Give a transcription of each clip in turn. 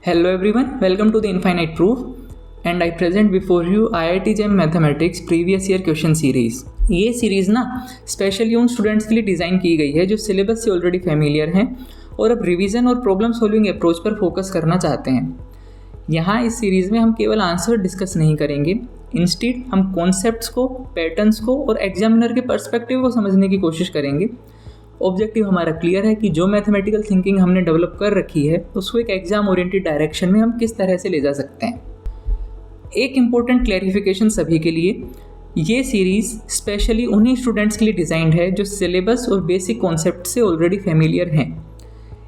Hello everyone, welcome to the Infinite Proof and I present before you IIT JAM Mathematics previous year question series। ये series ना specially उन students के लिए design की गई है जो सिलेबस से ऑलरेडी फेमिलियर हैं और अब रिवीजन और प्रॉब्लम सॉल्विंग अप्रोच पर फोकस करना चाहते हैं। यहाँ इस सीरीज़ में हम केवल आंसर डिस्कस नहीं करेंगे, इंस्टेड हम कॉन्सेप्ट्स को, पैटर्न्स को और एग्जामिनर के पर्सपेक्टिव को समझने की कोशिश करेंगे। ऑब्जेक्टिव हमारा क्लियर है कि जो मैथमेटिकल थिंकिंग हमने डेवलप कर रखी है उसको एक एग्जाम ओरिएंटेड डायरेक्शन में हम किस तरह से ले जा सकते हैं। एक इम्पोर्टेंट क्लैरिफिकेशन सभी के लिए, ये सीरीज़ स्पेशली उन्हीं स्टूडेंट्स के लिए डिज़ाइंड है जो सिलेबस और बेसिक कॉन्सेप्ट से ऑलरेडी फेमिलियर हैं।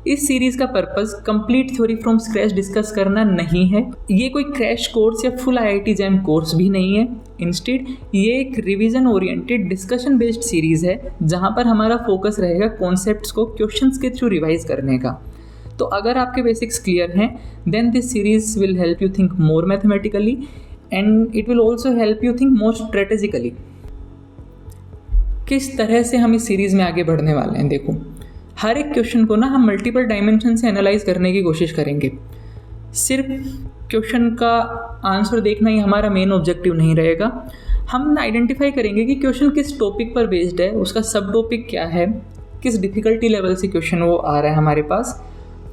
इस सीरीज़ का purpose complete theory from scratch discuss करना नहीं है, ये कोई क्रैश कोर्स या फुल IIT जैम कोर्स भी नहीं है। इंस्टेड ये एक revision oriented discussion based series है जहाँ पर हमारा फोकस रहेगा कॉन्सेप्ट्स को क्वेश्चंस के थ्रू रिवाइज करने का। तो अगर आपके बेसिक्स क्लियर हैं then this series will help you think more mathematically and it will also help you think more strategically. किस तरह से हम इस सीरीज़ में आगे बढ़ने वाले हैं, देखो हर एक क्वेश्चन को ना हम मल्टीपल डायमेंशन से एनालाइज करने की कोशिश करेंगे। सिर्फ क्वेश्चन का आंसर देखना ही हमारा मेन ऑब्जेक्टिव नहीं रहेगा। हम आइडेंटिफाई करेंगे कि क्वेश्चन किस टॉपिक पर बेस्ड है, उसका सब टॉपिक क्या है, किस डिफ़िकल्टी लेवल से क्वेश्चन वो आ रहा है हमारे पास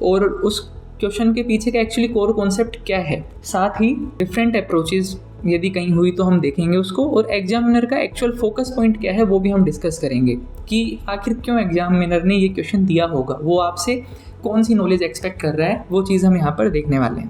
और उस क्वेश्चन के पीछे का एक्चुअली कोर कॉन्सेप्ट क्या है। साथ ही डिफरेंट अप्रोचेस यदि कहीं हुई तो हम देखेंगे उसको, और एग्जामिनर का एक्चुअल फोकस पॉइंट क्या है वो भी हम डिस्कस करेंगे कि आखिर क्यों एग्जामिनर ने ये क्वेश्चन दिया होगा, वो आपसे कौन सी नॉलेज एक्सपेक्ट कर रहा है, वो चीज़ हम यहाँ पर देखने वाले हैं।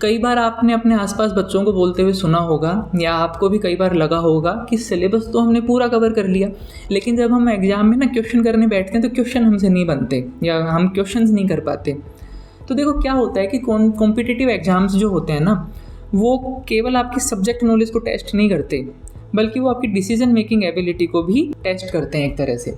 कई बार आपने अपने आसपास बच्चों को बोलते हुए सुना होगा या आपको भी कई बार लगा होगा कि सिलेबस तो हमने पूरा कवर कर लिया, लेकिन जब हम एग्ज़ाम में ना क्वेश्चन करने बैठते हैं तो क्वेश्चन हमसे नहीं बनते या हम क्वेश्चंस नहीं कर पाते। तो देखो क्या होता है कि कॉम्पिटिटिव एग्ज़ाम्स जो होते हैं ना वो केवल आपकी सब्जेक्ट नॉलेज को टेस्ट नहीं करते बल्कि वो आपकी डिसीजन मेकिंग एबिलिटी को भी टेस्ट करते हैं एक तरह से।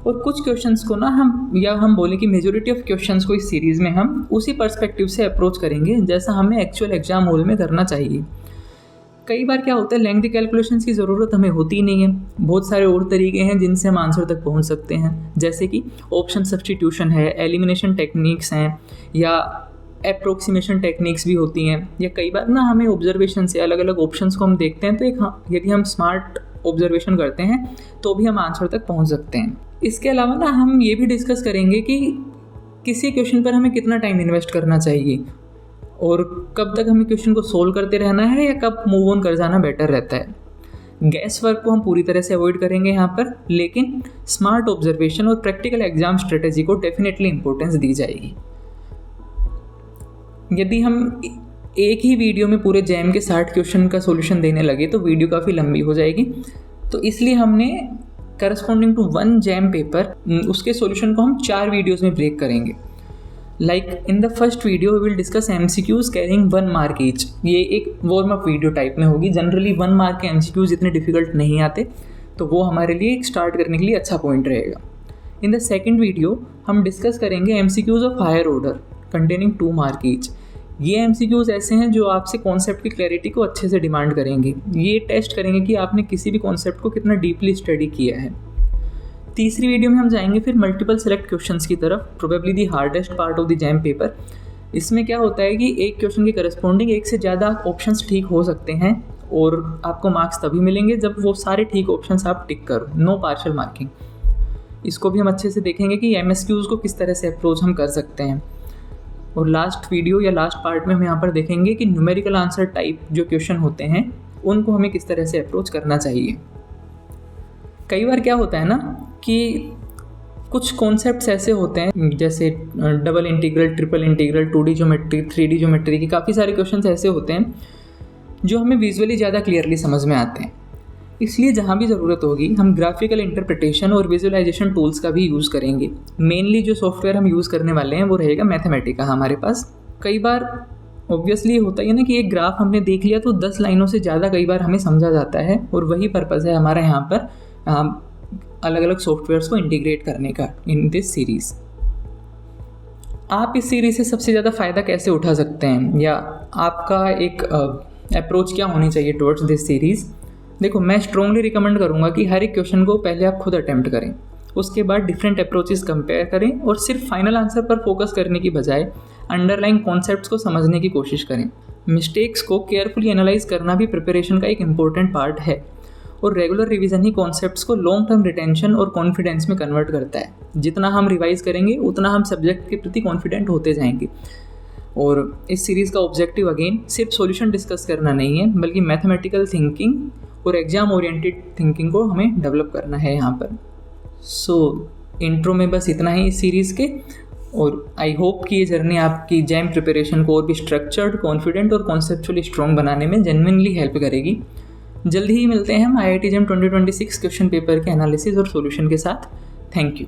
और कुछ क्वेश्चंस को ना हम बोलें कि मेजॉरिटी ऑफ क्वेश्चंस को इस सीरीज़ में हम उसी पर्सपेक्टिव से अप्रोच करेंगे जैसा हमें एक्चुअल एग्जाम हॉल में करना चाहिए। कई बार क्या होता है लेंथी कैलकुलेशंस की ज़रूरत हमें होती ही नहीं है, बहुत सारे और तरीके हैं जिनसे हम आंसर तक पहुंच सकते हैं, जैसे कि ऑप्शन सब्स्टिट्यूशन है, एलिमिनेशन टेक्निक्स हैं या अप्रोक्सीमेशन टेक्निक्स भी होती हैं, या कई बार ना हमें ऑब्जर्वेशन से अलग अलग ऑप्शंस को हम देखते हैं तो यदि हम स्मार्ट ऑब्जर्वेशन करते हैं तो भी हम आंसर तक पहुंच सकते हैं। इसके अलावा ना हम ये भी डिस्कस करेंगे कि किसी क्वेश्चन पर हमें कितना टाइम इन्वेस्ट करना चाहिए और कब तक हमें क्वेश्चन को सोल्व करते रहना है या कब मूव ऑन कर जाना बेटर रहता है। गैस वर्क को हम पूरी तरह से अवॉइड करेंगे यहाँ पर, लेकिन स्मार्ट ऑब्जर्वेशन और प्रैक्टिकल एग्जाम स्ट्रेटेजी को डेफिनेटली इंपॉर्टेंस दी जाएगी। यदि हम एक ही वीडियो में पूरे जैम के 60 क्वेश्चन का सॉल्यूशन देने लगे तो वीडियो काफ़ी लंबी हो जाएगी, तो इसलिए हमने करस्पॉन्डिंग टू 1 जैम पेपर उसके सॉल्यूशन को हम 4 वीडियोस में ब्रेक करेंगे। Like in the first video we will discuss MCQs carrying 1 mark each. ये एक वार्म अप वीडियो टाइप में होगी। जनरली 1 मार्क के MCQs इतने डिफिकल्ट नहीं आते, तो वो हमारे लिए एक स्टार्ट करने के लिए अच्छा पॉइंट रहेगा। इन द सेकेंड वीडियो हम डिस्कस करेंगे MCQs of higher order containing 2 mark each. ये MCQs ऐसे हैं जो आपसे कॉन्सेप्ट की क्लैरिटी को अच्छे से डिमांड करेंगे। ये टेस्ट करेंगे कि आपने किसी भी कॉन्सेप्ट को कितना डीपली स्टडी किया है। तीसरी वीडियो में हम जाएंगे फिर मल्टीपल सेलेक्ट क्वेश्चंस की तरफ, probably the hardest part of the jam paper. इसमें क्या होता है कि एक क्वेश्चन के करस्पॉन्डिंग एक से ज़्यादा ऑप्शंस ठीक हो सकते हैं और आपको मार्क्स तभी मिलेंगे जब वो सारे ठीक ऑप्शंस आप टिक करो, नो पार्शियल मार्किंग। इसको भी हम अच्छे से देखेंगे कि MSQs को किस तरह से अप्रोच हम कर सकते हैं। और लास्ट वीडियो या लास्ट पार्ट में हम यहाँ पर देखेंगे कि न्यूमेरिकल आंसर टाइप जो क्वेश्चन होते हैं उनको हमें किस तरह से अप्रोच करना चाहिए। कई बार क्या होता है ना कि कुछ कॉन्सेप्ट्स ऐसे होते हैं जैसे double integral, triple integral, 2D geometry, 3D geometry की काफ़ी सारे क्वेश्चंस ऐसे होते हैं जो हमें विजुअली ज़्यादा क्लियरली समझ में आते हैं। इसलिए जहाँ भी ज़रूरत होगी हम ग्राफिकल इंटरप्रिटेशन और विजुअलाइजेशन टूल्स का भी यूज़ करेंगे। मेनली जो सॉफ्टवेयर हम यूज़ करने वाले हैं वो रहेगा मैथमेटिका हमारे पास। कई बार ऑब्वियसली होता है ना कि एक ग्राफ हमने देख लिया तो 10 लाइनों से ज़्यादा कई बार हमें समझा जाता है, और वही पर्पज़ है हमारा यहाँ पर अलग अलग सॉफ्टवेयर्स को इंटीग्रेट करने का इन दिस सीरीज़। आप इस सीरीज़ से सबसे ज़्यादा फ़ायदा कैसे उठा सकते हैं या आपका एक अप्रोच क्या होनी चाहिए टुवर्ड्स दिस सीरीज़। देखो मैं स्ट्रांगली रिकमेंड करूँगा कि हर एक क्वेश्चन को पहले आप खुद अटैम्प्ट करें उसके बाद डिफरेंट अप्रोचेस कंपेयर करें और सिर्फ फाइनल आंसर पर फोकस करने की बजाय अंडरलाइंग कॉन्सेप्ट्स को समझने की कोशिश करें। मिस्टेक्स को केयरफुली एनालाइज करना भी प्रिपरेशन का एक इम्पोर्टेंट पार्ट है और रेगुलर रिवीजन ही कॉन्सेप्ट्स को लॉन्ग टर्म रिटेंशन और कॉन्फिडेंस में कन्वर्ट करता है। जितना हम रिवाइज करेंगे उतना हम सब्जेक्ट के प्रति कॉन्फिडेंट होते जाएंगे। और इस सीरीज़ का ऑब्जेक्टिव अगेन सिर्फ सॉल्यूशन डिस्कस करना नहीं है, बल्कि मैथमेटिकल थिंकिंग और एग्जाम ओरिएंटेड थिंकिंग को हमें डेवलप करना है यहाँ पर। सो इंट्रो में बस इतना ही इस सीरीज़ के, और आई होप कि ये जर्नी आपकी जैम प्रिपरेशन को और भी स्ट्रक्चर्ड, कॉन्फिडेंट और कॉन्सेप्चुअली स्ट्रॉन्ग बनाने में जेन्युइनली हेल्प करेगी। जल्दी ही मिलते हैं हम IIT JAM 2026 क्वेश्चन पेपर के एनालिसिस और सॉल्यूशन के साथ। Thank you.